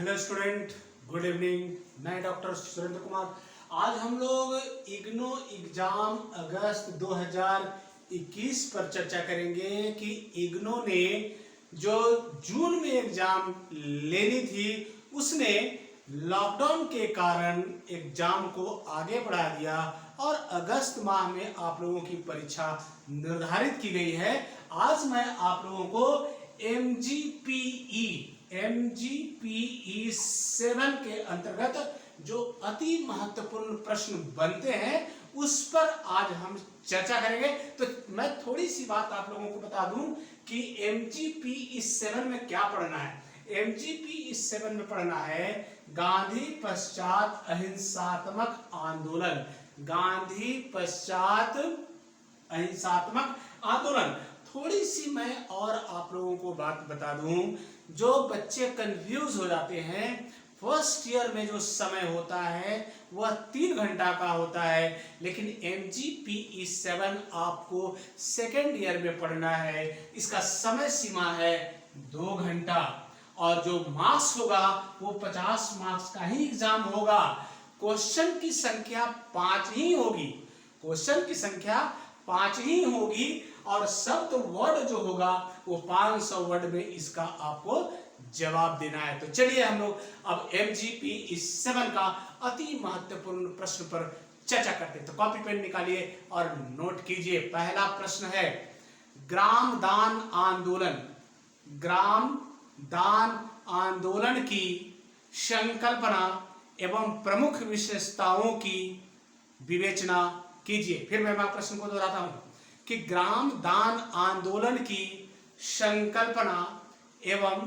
Hello student, good evening. मैं doctor Surendra Kumar. आज हम लोग इग्नो एग्जाम अगस्त 2021 पर चर्चा करेंगे कि इग्नो ने जो जून में एग्जाम लेनी थी उसने लॉकडाउन के कारण एग्जाम को आगे बढ़ा दिया और अगस्त माह में आप लोगों की परीक्षा निर्धारित की गई है। आज मैं आप लोगों को MGPE 7 के अंतर्गत जो अति महत्वपूर्ण प्रश्न बनते हैं उस पर आज हम चर्चा करेंगे। तो मैं थोड़ी सी बात आप लोगों को बता दूं कि MGPE 7 में क्या पढ़ना है। MGPE 7 में पढ़ना है गांधी पश्चात अहिंसात्मक आंदोलन। गांधी पश्चात अहिंसात्मक आंदोलन। थोड़ी सी मैं और आप लोगों को बात बता दूं, जो बच्चे कंफ्यूज हो जाते हैं, फर्स्ट ईयर में जो समय होता है वह 3 घंटा का होता है, लेकिन MGPE 7 आपको सेकेंड ईयर में पढ़ना है। इसका समय सीमा है 2 घंटा और जो मार्क्स होगा वो 50 मार्क्स का ही एग्जाम होगा। क्वेश्चन की संख्या 5 ही होगी। क्वेश्चन की संख्या 5 ही होगी और शब्द वर्ड जो होगा वो 500 वर्ड में इसका आपको जवाब देना है। तो चलिए हम लोग अब MGPE 7 का अति महत्वपूर्ण प्रश्न पर चर्चा करते हैं। तो कॉपी पेन निकालिए और नोट कीजिए। पहला प्रश्न है ग्राम दान आंदोलन। ग्राम दान आंदोलन की संकल्पना एवं प्रमुख विशेषताओं की विवेचना कीजिए। फिर मैं प्रश्न को दोहराता हूं कि ग्राम दान आंदोलन की संकल्पना एवं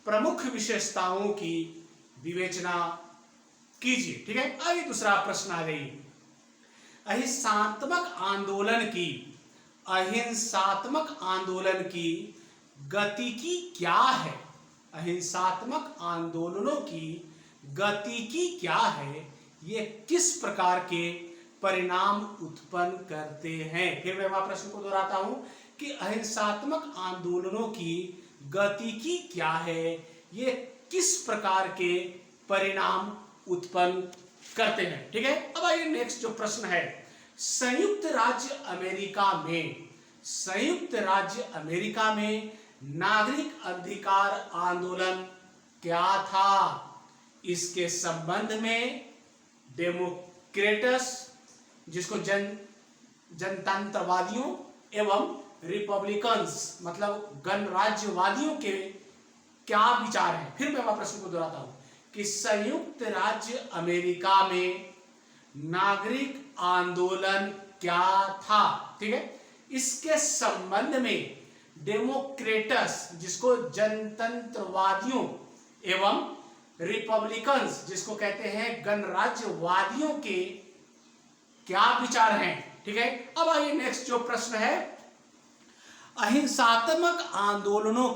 प्रमुख विशेषताओं की विवेचना कीजिए। ठीक है, आगे दूसरा प्रश्न आ गई। अहिंसात्मक आंदोलन की गतिकी क्या है। अहिंसात्मक आंदोलनों की गतिकी क्या है, ये किस प्रकार के परिणाम उत्पन्न करते हैं। फिर मैं प्रश्न को दोहराता हूं कि अहिंसात्मक आंदोलनों की गतिकी क्या है, ये किस प्रकार के परिणाम उत्पन्न करते हैं। ठीक है, अब आइए नेक्स्ट जो प्रश्न है, संयुक्त राज्य अमेरिका में नागरिक अधिकार आंदोलन क्या था। इसके संबंध में डेमोक्रेट्स, जिसको जनतंत्रवादियों एवं रिपब्लिकन्स मतलब गणराज्यवादियों के क्या विचार हैं। फिर मैं प्रश्न को दोहराता हूं कि संयुक्त राज्य अमेरिका में नागरिक आंदोलन क्या था। ठीक है, इसके संबंध में डेमोक्रेट्स, जिसको जनतंत्रवादियों एवं रिपब्लिकन्स, जिसको कहते हैं गणराज्यवादियों के क्या विचार हैं। ठीक है, अब आइए नेक्स्ट जो प्रश्न है, अहिंसात्मक आंदोलनों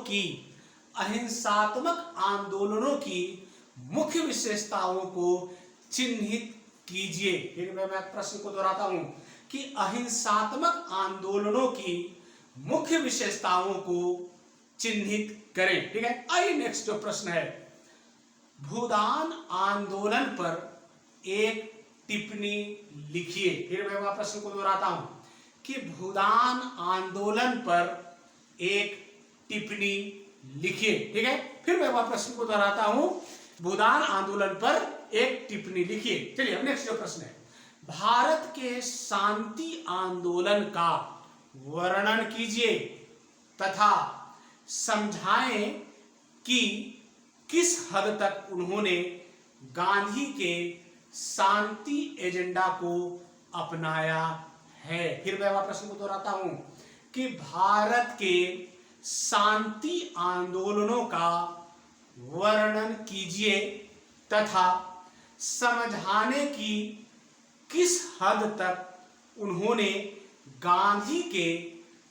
की मुख्य विशेषताओं को चिन्हित कीजिए। फिर मैं प्रश्न को दोहराता हूं कि अहिंसात्मक आंदोलनों की मुख्य विशेषताओं को चिन्हित करें। ठीक है, आइए नेक्स्ट जो प्रश्न है, भूदान आंदोलन पर एक टिप्पणी लिखिए। फिर मैं प्रश्न को दोहराता हूं कि भूदान आंदोलन पर एक टिप्पणी लिखिए। ठीक है, फिर मैं प्रश्न को दोहराता हूं, भूदान आंदोलन पर एक टिप्पणी लिखिए। चलिए अब नेक्स्ट जो प्रश्न है, भारत के शांति आंदोलन का वर्णन कीजिए तथा समझाएं कि किस हद तक उन्होंने गांधी के शांति एजेंडा को अपनाया है। फिर मैं प्रश्न को दोहराता हूं कि भारत के शांति आंदोलनों का वर्णन कीजिए तथा समझाने की किस हद तक उन्होंने गांधी के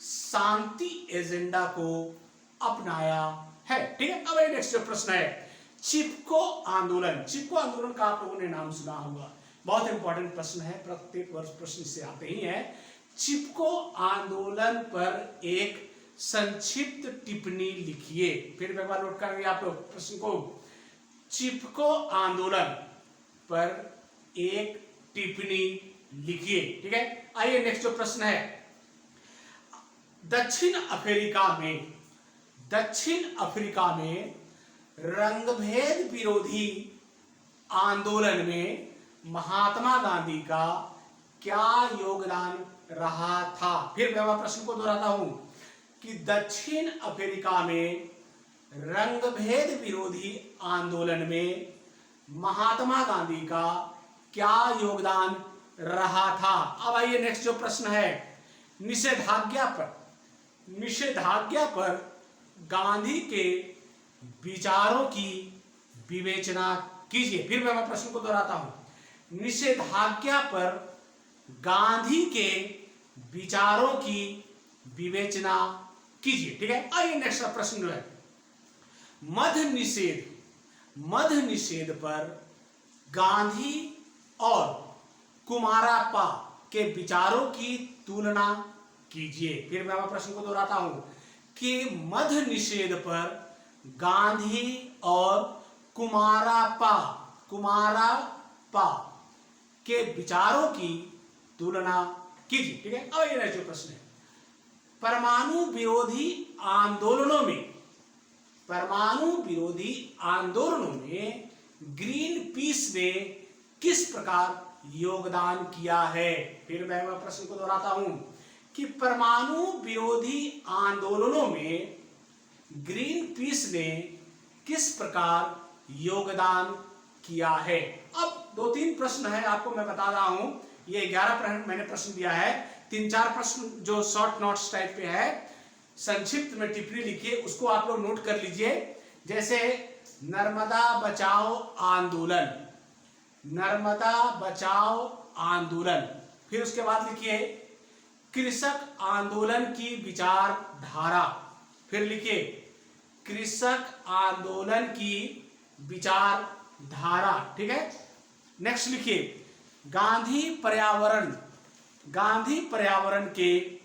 शांति एजेंडा को अपनाया है। ठीक है, अब नेक्स्ट जो प्रश्न है, चिपको आंदोलन। चिपको आंदोलन का आप लोगों ने नाम सुना होगा, बहुत इंपॉर्टेंट प्रश्न है, प्रत्येक वर्ष प्रश्न से आते ही है। चिपको आंदोलन पर एक संक्षिप्त टिप्पणी लिखिए। फिर मैं नोट करेंगे आप लोग प्रश्न को, चिपको आंदोलन पर एक टिप्पणी लिखिए। ठीक है, आइए नेक्स्ट जो प्रश्न है, दक्षिण अफ्रीका में रंगभेद विरोधी आंदोलन में महात्मा गांधी का क्या योगदान रहा था। फिर मैं प्रश्न को दोहराता हूं कि दक्षिण अफ्रीका में रंगभेद विरोधी आंदोलन में महात्मा गांधी का क्या योगदान रहा था। अब आइए नेक्स्ट जो प्रश्न है, निषेधाज्ञा पर गांधी के विचारों की विवेचना कीजिए। फिर मैं प्रश्न को दोहराता हूं, निषेधाज्ञा पर गांधी के विचारों की विवेचना कीजिए। ठीक है, आइए नेक्स्ट प्रश्न है, मद्य निषेध पर गांधी और कुमारप्पा के विचारों की तुलना कीजिए। फिर मैं प्रश्न को दोहराता हूं कि मद्य निषेध पर गांधी और कुमारप्पा के विचारों की तुलना कीजिए। ठीक है, अब ये जो प्रश्न है, परमाणु विरोधी आंदोलनों में ग्रीन पीस ने किस प्रकार योगदान किया है। फिर मैं प्रश्न को दोहराता हूं कि परमाणु विरोधी आंदोलनों में ग्रीन पीस ने किस प्रकार योगदान किया है। अब 2-3 प्रश्न है, आपको मैं बता रहा हूं, ये 11 मैंने प्रश्न दिया है, 3-4 प्रश्न जो शॉर्ट नोट्स टाइप पे है, संक्षिप्त में टिप्पणी लिखिए, उसको आप लोग नोट कर लीजिए। जैसे नर्मदा बचाओ आंदोलन, फिर उसके बाद लिखिए कृषक आंदोलन की विचारधारा, फिर लिखिए कृषक आंदोलन की विचारधारा। ठीक है, नेक्स्ट लिखिए गांधी पर्यावरण के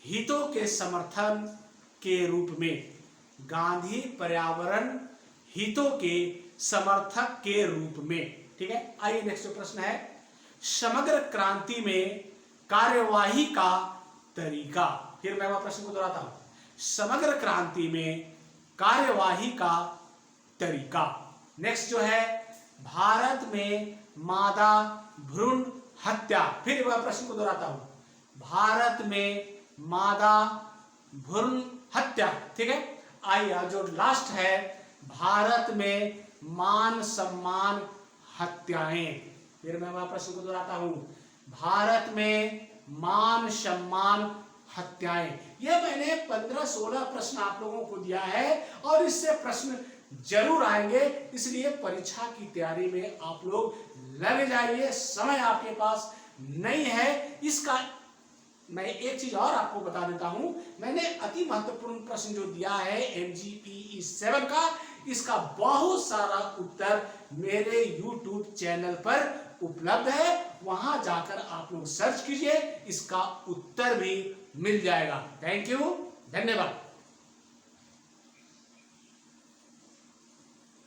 हितों के समर्थन के रूप में, गांधी पर्यावरण हितों के समर्थक के रूप में। ठीक है, आइए नेक्स्ट प्रश्न है, समग्र क्रांति में कार्यवाही का तरीका। फिर मैं प्रश्न को दोहराता हूं, समग्र क्रांति में कार्यवाही का तरीका। नेक्स्ट जो है, भारत में मादा भ्रूण हत्या। फिर मैं प्रश्न को दोहराता हूं, भारत में मादा भ्रूण हत्या। ठीक है, आइए जो लास्ट है, भारत में मान सम्मान हत्याएं। फिर मैं प्रश्न को दोहराता हूं, भारत में मान सम्मान हत्याएं। ये मैंने 15-16 प्रश्न आप लोगों को दिया है और इससे प्रश्न जरूर आएंगे, इसलिए परीक्षा की तैयारी में आप लोग लग जाइए। समय आपके पास नहीं है। इसका मैं एक चीज और आपको बता देता हूं, मैंने अति महत्वपूर्ण प्रश्न जो दिया है MGPE 7 का, इसका बहुत सारा उत्तर मेरे YouTube चैनल पर उपलब्ध है, वहां जाकर आप लोग सर्च कीजिए, इसका उत्तर भी मिल जाएगा। थैंक यू, धन्यवाद।